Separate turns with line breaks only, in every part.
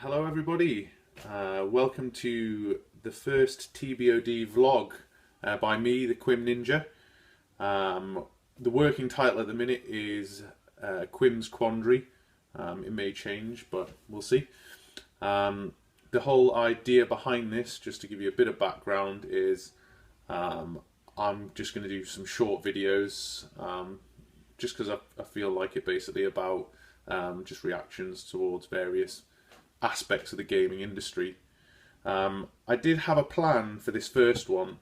Hello everybody, welcome to the first TBOD vlog by me, the Quim Ninja. The working title at the minute is Quim's Quandary. It may change, but we'll see. The whole idea behind this, just to give you a bit of background, is I'm just going to do some short videos, just because I feel like it basically about just reactions towards various aspects of the gaming industry. I did have a plan for this first one,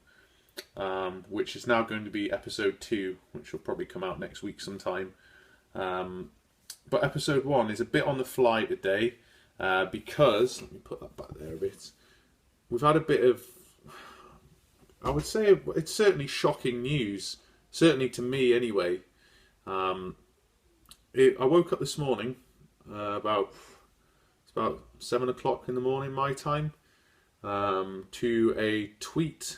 which is now going to be episode 2, which will probably come out next week sometime. But episode 1 is a bit on the fly today, because, let me put that back there a bit, we've had a bit of, I would say it's certainly shocking news, certainly to me anyway. I woke up this morning, about 7 o'clock in the morning my time, to a tweet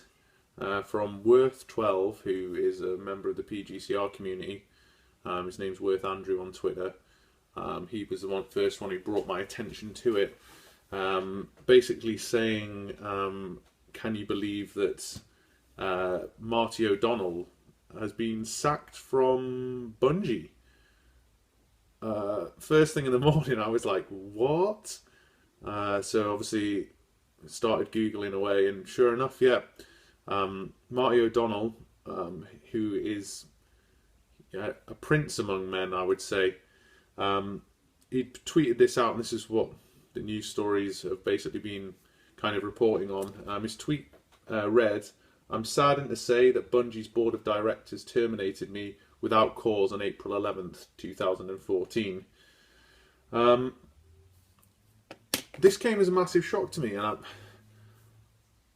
from Worth12, who is a member of the PGCR community. His name's Worth Andrew on Twitter. He was the first one who brought my attention to it. Basically saying, can you believe that Marty O'Donnell has been sacked from Bungie? First thing in the morning I was like, what? So obviously started Googling away, and sure enough, yeah, Marty O'Donnell, who is a prince among men, I would say, he tweeted this out, and this is what the news stories have basically been kind of reporting on. His tweet read, "I'm saddened to say that Bungie's board of directors terminated me without cause on April 11th, 2014. This came as a massive shock to me, and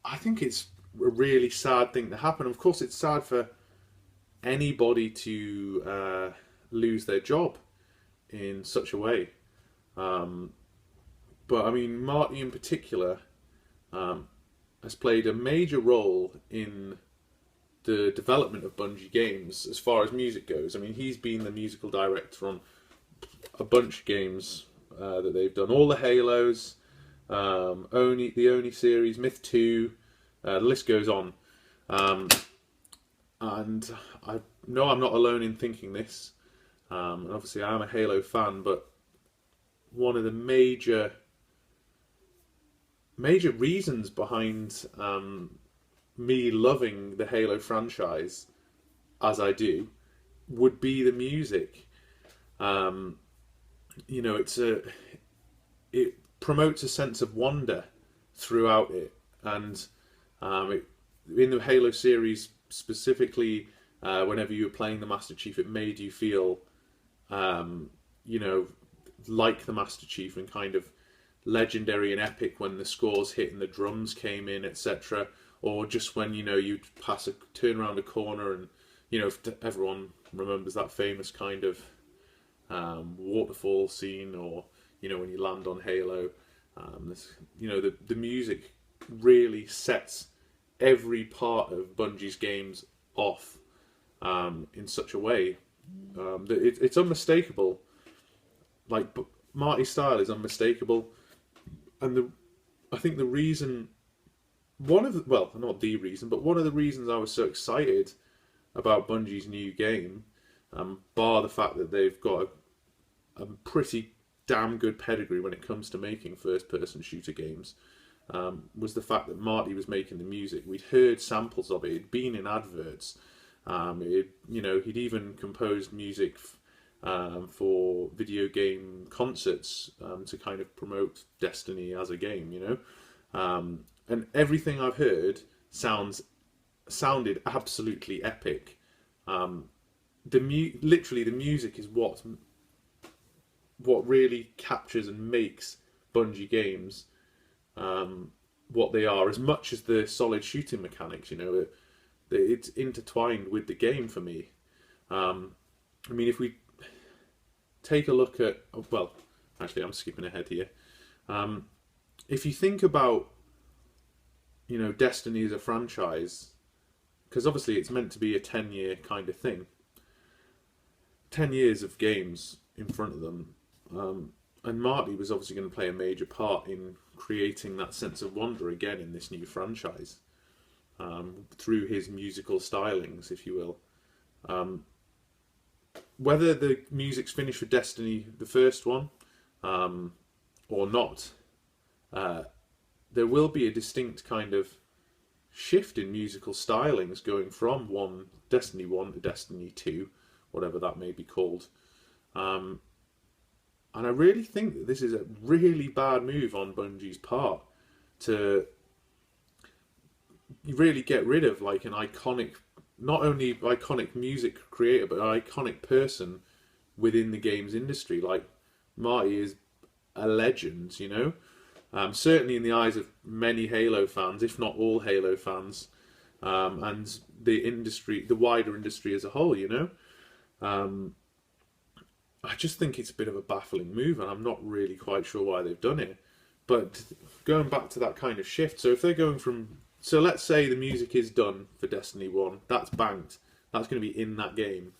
I think it's a really sad thing to happen. Of course, it's sad for anybody to lose their job in such a way. But I mean, Marty in particular has played a major role in the development of Bungie games as far as music goes. I mean, he's been the musical director on a bunch of games that they've done. All the Halos, the Oni series, Myth 2, the list goes on. And I know I'm not alone in thinking this. And obviously I am a Halo fan, but one of the major reasons behind me loving the Halo franchise as I do would be the music. You know, it promotes a sense of wonder throughout it, and in the Halo series specifically, whenever you were playing the Master Chief, it made you feel, you know, like the Master Chief, and kind of legendary and epic when the scores hit and the drums came in, etc. Or just when, you know, you'd turn around a corner, and, you know, everyone remembers that famous kind of waterfall scene, or, you know, when you land on Halo. You know, the music really sets every part of Bungie's games off in such a way that it's unmistakable. Like, Marty's style is unmistakable, and I think the reason, not the reason, but one of the reasons I was so excited about Bungie's new game, bar the fact that they've got a pretty damn good pedigree when it comes to making first-person shooter games, was the fact that Marty was making the music. We'd heard samples of it. It'd been in adverts. You know, he'd even composed music for video game concerts to kind of promote Destiny as a game, you know. And everything I've heard sounded absolutely epic. Literally, the music is what really captures and makes Bungie games what they are, as much as the solid shooting mechanics. You know, it's intertwined with the game for me. I mean, if we take a look at, well, actually, I'm skipping ahead here. If you think about, you know, Destiny as a franchise, because obviously it's meant to be a 10-year kind of thing. 10 years of games in front of them. And Marty was obviously going to play a major part in creating that sense of wonder again in this new franchise, through his musical stylings, if you will. Whether the music's finished for Destiny, the first one, or not, there will be a distinct kind of shift in musical stylings going from Destiny 1 to Destiny 2, whatever that may be called. And I really think that this is a really bad move on Bungie's part to really get rid of like an iconic, not only iconic music creator, but an iconic person within the games industry. Like, Marty is a legend, you know? Certainly in the eyes of many Halo fans, if not all Halo fans, and the industry, the wider industry as a whole, you know? I just think it's a bit of a baffling move, and I'm not really quite sure why they've done it. But going back to that kind of shift, so if they're going from... So let's say the music is done for Destiny 1, that's banked, that's going to be in that game.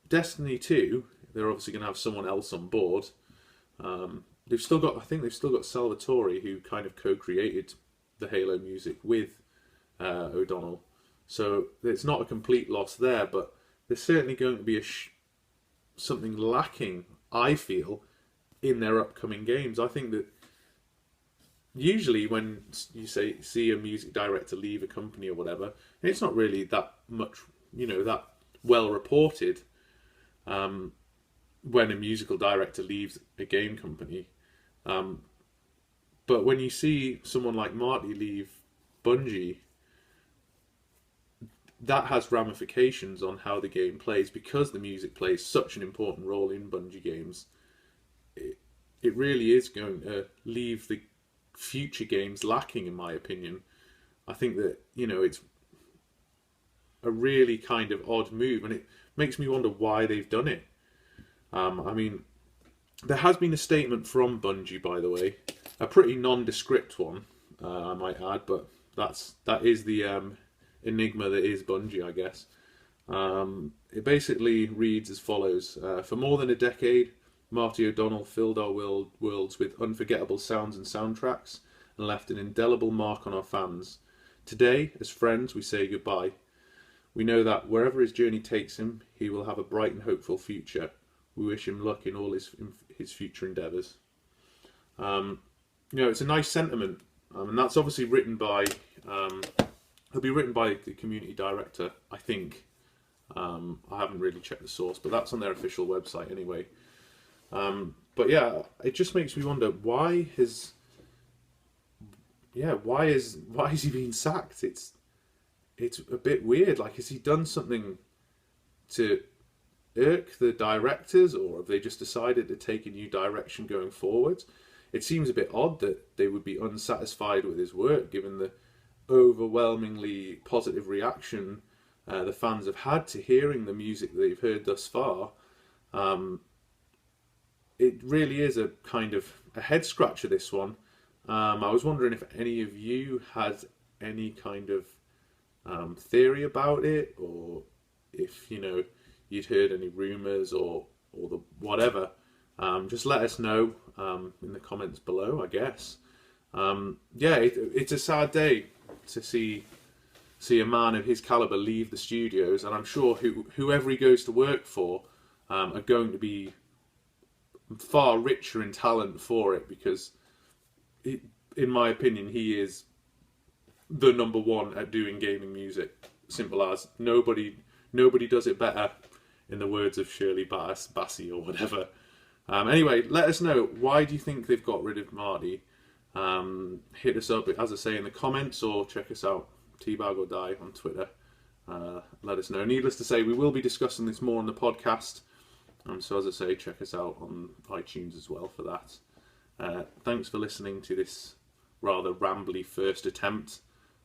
Destiny 2, they're obviously going to have someone else on board. They've still got, I think they've still got Salvatore, who kind of co-created the Halo music with O'Donnell. So it's not a complete loss there, but there's certainly going to be something lacking, I feel, in their upcoming games. I think that usually when you see a music director leave a company or whatever, it's not really that much, you know, that well reported when a musical director leaves a game company. But when you see someone like Marty leave Bungie, that has ramifications on how the game plays, because the music plays such an important role in Bungie games. It really is going to leave the future games lacking, in my opinion. I think that, you know, it's a really kind of odd move, and it makes me wonder why they've done it. I mean, there has been a statement from Bungie, by the way, a pretty nondescript one, I might add, but that is the enigma that is Bungie, I guess. It basically reads as follows: for more than a decade, Marty O'Donnell filled our worlds with unforgettable sounds and soundtracks and left an indelible mark on our fans. Today, as friends, we say goodbye. We know that wherever his journey takes him, he will have a bright and hopeful future. We wish him luck in all his future endeavours. You know, it's a nice sentiment, and that's obviously written by... it'll be written by the community director, I think. I haven't really checked the source, but that's on their official website anyway. But yeah, it just makes me wonder, why is he being sacked? It's a bit weird. Like, has he done something to irk the directors, or have they just decided to take a new direction going forward? It seems a bit odd that they would be unsatisfied with his work, given the overwhelmingly positive reaction the fans have had to hearing the music that they've heard thus far. It really is a kind of a head scratcher, this one. I was wondering if any of you had any kind of theory about it, or if, you know, you'd heard any rumours or the whatever. Just let us know in the comments below, I guess. Yeah, it's a sad day to see a man of his calibre leave the studios, and I'm sure whoever he goes to work for are going to be far richer in talent for it, because in my opinion, he is the number one at doing gaming music. Simple as. Nobody does it better, in the words of Shirley Bassey or whatever. Anyway, let us know, why do you think they've got rid of Marty? Hit us up, as I say, in the comments, or check us out, Teabag or Die, on Twitter. Let us know. Needless to say, we will be discussing this more on the podcast. So as I say, check us out on iTunes as well for that. Thanks for listening to this rather rambly first attempt.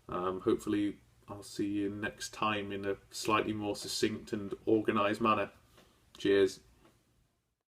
Hopefully I'll see you next time in a slightly more succinct and organised manner. Cheers.